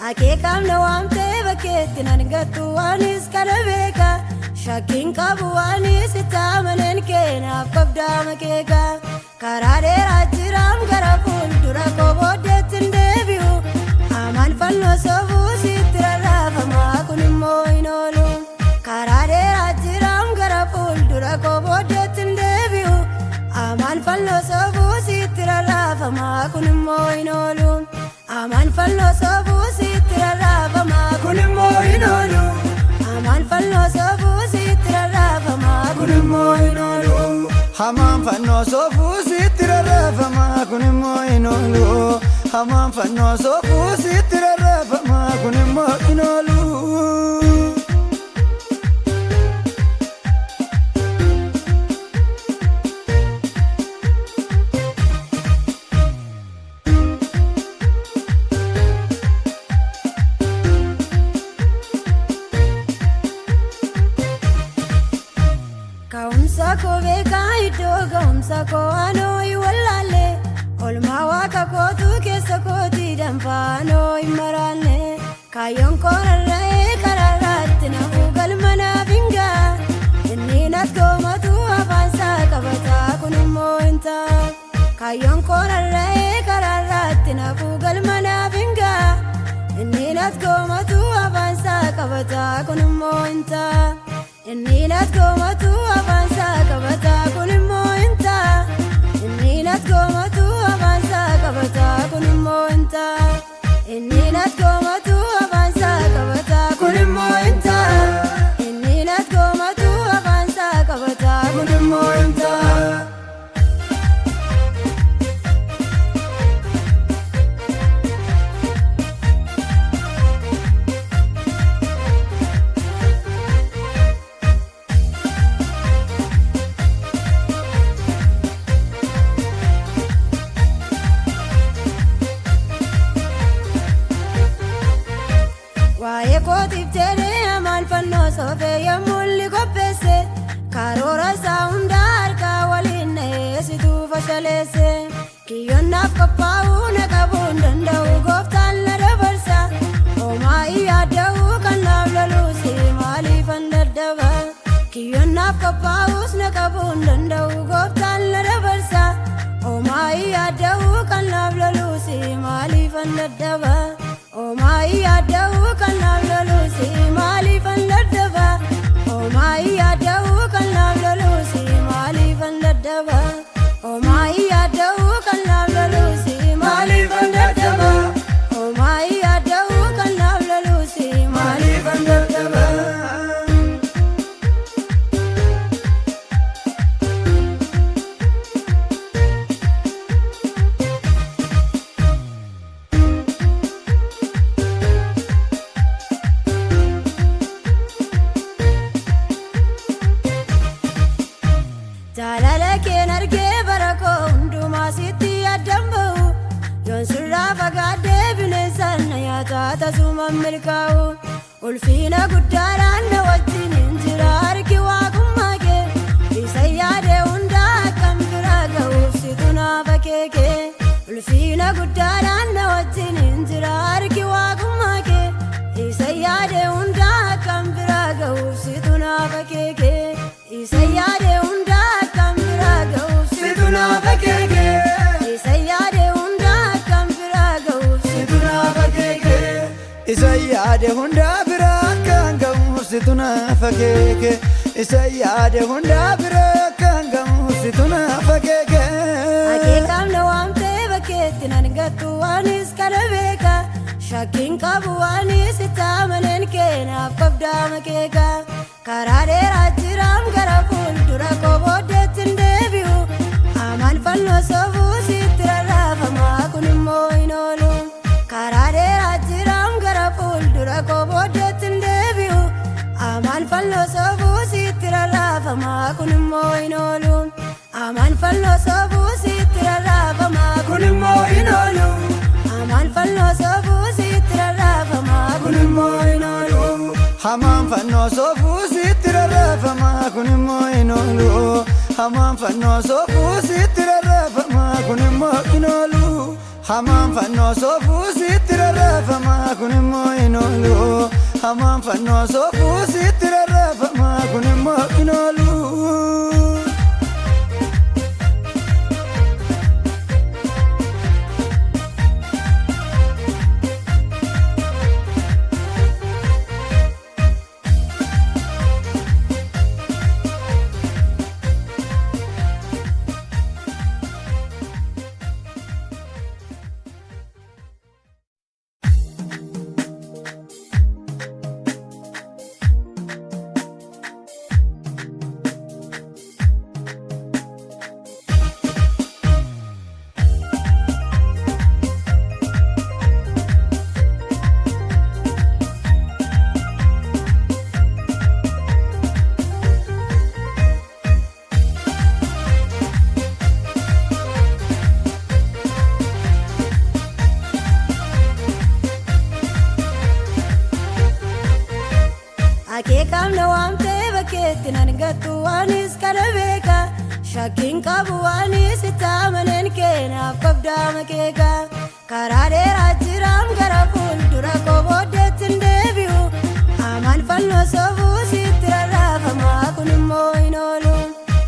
Akeekam na waamte bakkeetti nan gattu waanis kana beeka. Shakkiin qabu waanis itti amanen keenaaf qabdaa makeeka. Karaa dheeraa jiraam gara fuuldura koo booddeetti hin deebi'u. Amaan fannoo sobuu sitti rarraafamaa kun immoo hin oolu. Karaa dheeraa jiraam gara fuuldura koo booddeetti hin deebi'u. Amaan fannoo sobuu sitti rarraafamaa kun immoo hin oolu. Amaan fannoo sobuu sitti rarraafamaa kun immoo hin oolu. Amaan fannoo sobuu sitti rarraafamaa kun immoo hin oolu. Amaan fannoo sobuu sitti rarraafamaa kun immoo hin oolu. Amaan fannoo sobuu sitti rarraafamaa kun immoo hin oolu. Ka'umsa koo beekaa iddoo ga'umsa koo anoo hin wallaalle. Olmaa waaqa kootu keessa kootii danfaanoo hin maraanne. Kaayyoon koo rarra'ee karaarraatti nafuu galma naaf hin ga'a. Inni natti goomatu afaansaa qabataa kun immoo hin ta'a. Kaayyoon koo rarra'ee karaarraatti nafuu galma naaf hin ga'a. Inni natti goomatu afaansaa qabataa kun immoo hin ta'a. Inni natti goomatu afaansaa qabataa kun immoo hin ta'a. Inni natti goomatu afaansaa qabataa kun immoo hin ta'a. Inni natti goomatu afaansaa qabataa kun immoo hin ta'a. Inni natti goomatu afaansaa qabataa kun immoo hin ta'a. Waa'ee kootiif jedhee amaan fannoo soofee yommuu inni qopheesse. Karoora isaa hundaa harkaa waliin na'eessituu fashaleesse. Kiyyoon naaf qophaa'uu na qabuu hin danda'u gooftaan na dabarsa. Homaa hin yaadda'uu kan naaf loluusi maaliifan daddaba. Kiyyoon naaf qophaa'uus na qabuu hin danda'u gooftaan na dabarsa. Homaa hin yaadda'uu kan naaf loluusi maaliifan daddaba. Homaa hin yaadda'uu kan naaf loluusi maaliifan daddaba. Homaa hin yaadda'uu kan naaf loluusi maaliifan daddaba. Homaa hin yaadda'uu kan naaf loluusi maaliifan daddaba. Homaa hin yaadda'uu kan naaf loluusi maaliifan daddaba. Jaalala keen argee bara koo hundumaa sitti yaadan ba'u. Yoon sirraa fagaadhee bineensaan na nyaataa tasumaan milkaa'u. Ulfina guddaadhaan na wajjin hin jira harki waaqummaa kee. Isa yaade hundaa akkam bira ga'uuf situ naaf akeeke. Ulfina guddaadhaan na wajjin hin jira harki waaqummaa kee. Isa yaade hundaa akkam bira ga'uuf situ naaf akeeke. Isa yaade hundaa akkam bira ga'uuf situ naaf akeeke. Isa yaade hundaa akkam bira ga'uuf situ naaf akeeke. Isa yaade hundaa bira kan ga'uuf situ naaf akeeke. Isa yaade hundaa bira kan ga'uuf situ naaf akeeke. Akeekam na waamte bakkeetti nan gattu waanis kana beeka. Shakkiin qabu waanis itti amanen keenaaf qabdaa makeeka. Karaa dheeraa jiraam gara fuuldura koo booddeetti hin deebi'u. Amaan fannoo sobuu sitti rarraafamaa kun immoo hin oolu. Karaa dheeraa jiraam gara fuuldura koo booddeetti hin deebi'u. Amaan fannoo sobuu sitti rarraafamaa kun immoo hin oolu. Amaan fannoo sobuu sitti rarraafamaa kun immoo hin oolu. Amaan fannoo sobuu sitti rarraafamaa kun immoo hin oolu. Amaan fannoo sobuu sitti rarraafamaa kun immoo hin oolu. Amaan fannoo sobuu sitti rarraafamaa kun immoo hin oolu. hamaan fannoo soofuu sitti rarraafama kun immoo hin oolu. Hamaan fannoo soofuu sitti rarraafama kun immoo hin oolu. Akeekam na waamte bakkeetti nan gattu waanis kana beeka. Shakkiin qabu waanis itti amanen keenaaf qabdaa makeeka. Karaa dheeraa jiraam gara fuuldura koo booddeetti hin deebi'u. Hamaan fannoo soofuu sitti rarraafama kun immoo hin oolu.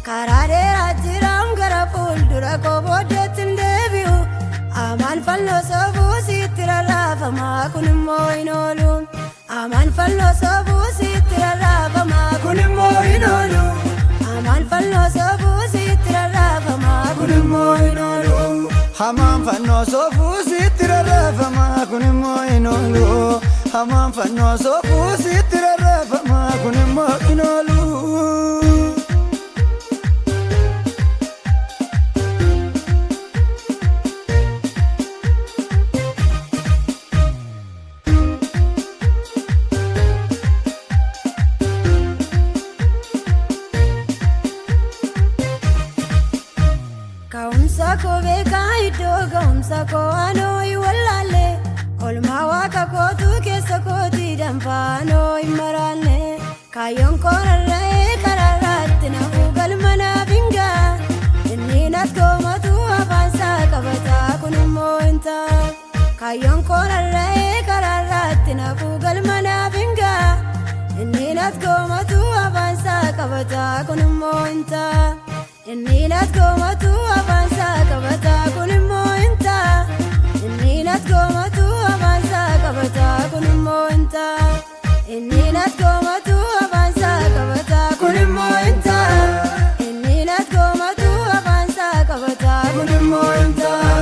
Karaa dheeraa jiraam gara fuuldura koo booddeetti hin deebi'u. Hamaan fannoo soofuu sitti rarraafama kun immoo hin oolu. Hamaan fannoo soofuu sitti rarraafama kun immoo hin oolu. Hamaan fannoo soofuu sitti rarraafama kun immoo hin oolu. Hamaan fannoo soofuu sitti rarraafama kun immoo hin oolu. Hamaan fannoo soofuu sitti rarraafama kun immoo hin oolu. Ka'umsa koo beekaa iddoo ga'umsa koo anoo hin wallaalle. Olmaa waaqa kootu keessa kootii danfaanoo hin maraalle. Kaayyoon koo rarra'ee karaarraatti nafuu galma naaf hin ga'a. Inni natti goomatu afaansaa qabataa kun immoo hin ta'a. Kaayyoon koo rarra'ee karaarraatti nafuu galma naaf hin ga'a. Inni natti goomatu afaansaa qabataa kun immoo hin ta'a. Inni natti goomatu afaansaa qabataa kun immoo hin ta'a. Inni natti goomatu afaansaa qabataa kun immoo hin ta'a. Inni natti goomatu afaansaa qabataa kun immoo hin ta'a. Inni natti goomatu afaansaa qabataa kun immoo hin ta'a.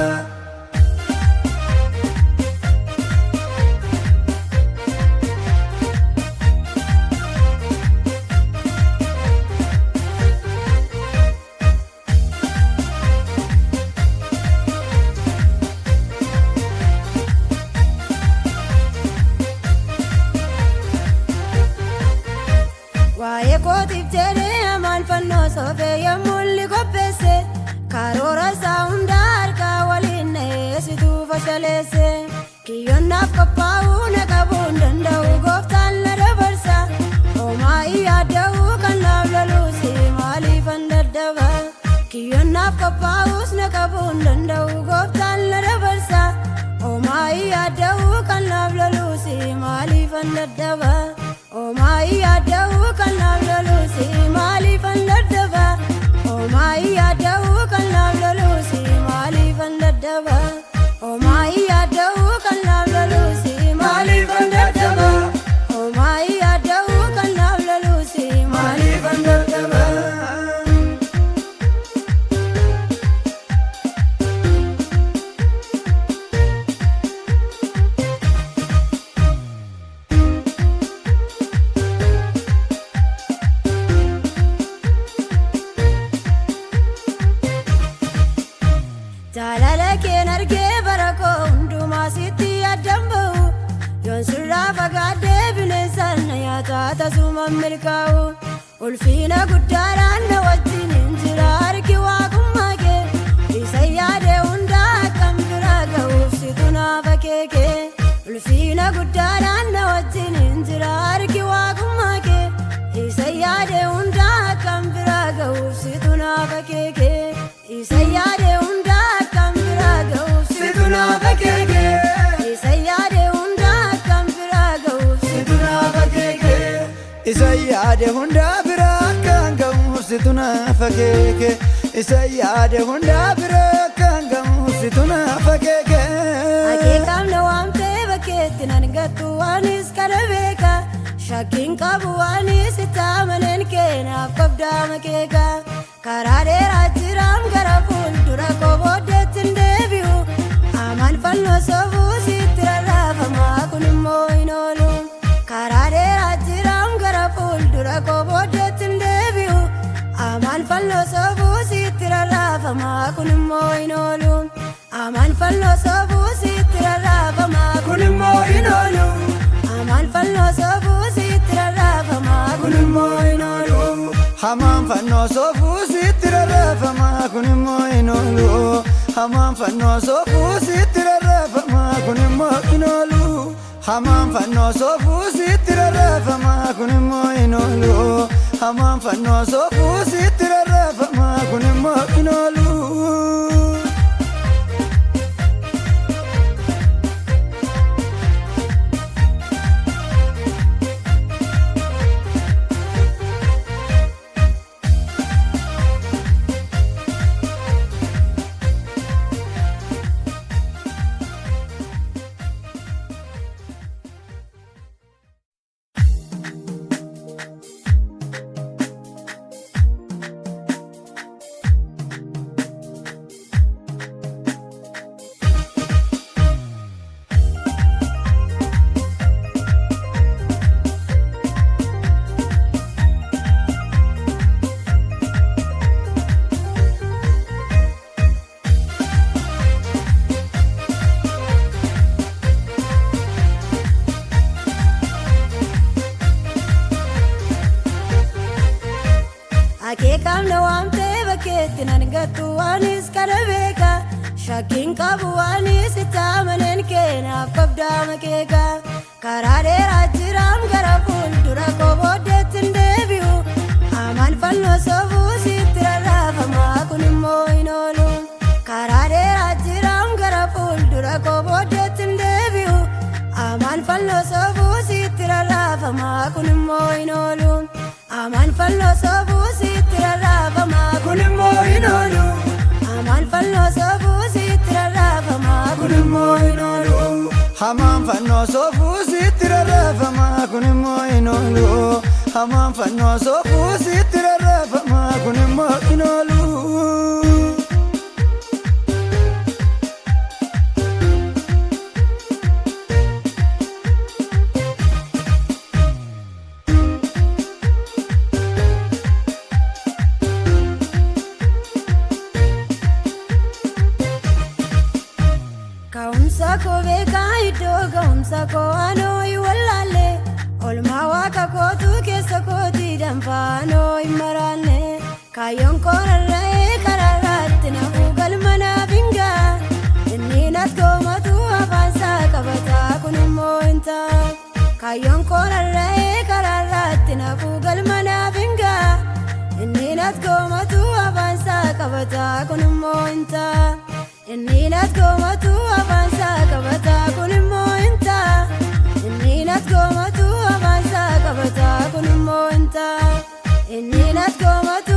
Waa'ee kootiif jedhee hamaan fannoo soofee yemmuu qopheesse. Karoora isaa hundaa harkaa waliin na'eessituu fashaleesse. Kiyyoon naaf qophaa'uu na qabuu hin danda'u gooftaan na dabarsa. Homaa hin yaadda'uu kan naaf loluusi maaliifan daddaba. Kiyyoon naaf qophaa'uus na qabuu hin danda'u gooftaan na dabarsa. Homaa hin yaadda'uu kan naaf loluusi maaliifan daddaba. Homaa hin yaadda'uu kan naaf loluusi maaliifan daddaba. Homaa hin yaadda'uu kan naaf loluusi maaliifan daddaba. Homaa hin yaadda'uu kan naaf loluusi maaliifan daddaba. Homaa hin yaadda'uu kan naaf loluusi maaliifan daddaba. Jaalala keen argee bara koo hundumaa sitti yaaddan ba'u. Yoon sirraa fagaadhee bineensaan na nyaataa tasumaan milkaa'u. Ulfina guddaadhaan na wajjin hin jira harki waaqummaa kee. Isa yaade hundaa akkam bira ga'uuf situ naaf akeeke. Ulfina guddaadhaan na wajjin hin jira harki waaqummaa kee. Isa yaade hundaa akkam bira ga'uuf situ naaf akeeke. Isa yaade hundaa akkam bira ga'uuf situ naaf yaade hundaa bira kan ga'u situ naaf akeeke isa yaade hundaa bira kan ga'u situ naaf akeeke akeekam na waamtee bakkeetti nan gattu waanis kana beeka shakkiin qabu waanis itti amanen keenaaf qabdaa makeeka karaa dheeraa jiraam gara fuuldura koo booddeetti hin deebi'u amaan fannoo soofuu sitti rarraafamaa kun immoo hin oolu karaa dheeraa jiraam gara fuuldura koo booddeetti hin deebi'u amaan fannoo soofuu sitti rarraafamaa kun immoo hin oolu amaan fannoo soofuu sitti rarraafamaa kun immoo hin oolu amaan fannoo soofuu sitti rarraafamaa kun immoo hin oolu hamaan fannoo soofuu sitti rarraafamaa kun immoo hin oolu hamaan fannoo soofuu sitti rarraafamaa kun immoo hin oolu hamaan fannoo soofuu sitti rarraafamaa kun immoo hin oolu hamaan fannoo soofuu sitti rarraafamaa kun immoo hin oolu akeekam na waamtee bakkeetti nan gattu waanis kana beeka shakkiin qabu waanis itti amanen keenaaf qabdaa makeeka karaa dheeraa jiraam gara fuuldura koo booddeetti hin deebi'u amaan fannoo soofuu sitti rarraafamaa kun immoo hin oolu karaa dheeraa jiraam gara fuuldura koo booddeetti hin deebi'u amaan fannoo soofuu sitti rarraafamaa kun immoo hin oolu amaan fannoo soofuu sitti rarraafamaa kun immoo hin oolu amaan fannoo soofuu sitti rarraafamaa kun immoo hin oolu hamaan fannoo soofuu sitti rarraafamaa kun immoo hin oolu hamaan fannoo soofuu sitti rarraafamaa kun immoo hin oolu ka'umsa koo beekaa iddoo ga'umsa koo anoo hin wallaalle olmaa waaqa kootu keessa kootii danfaanoo hin maraanne kaayyoon koo rarra'ee karaarraatti nafuu galma naaf hin ga'a inni nas goomatu afaansaa qabataa kun immoo hin ta'a kaayyoon koo rarra'ee karaarraatti nafuu galma naaf hin ga'a inni nas goomatu afaansaa qabataa kun immoo hin ta'a inni nas goomatu afaansaa qabataa kun immoo hin ta'a inni nas goomatu afaansaa qabataa kun immoo hin ta'a inni nas goomatu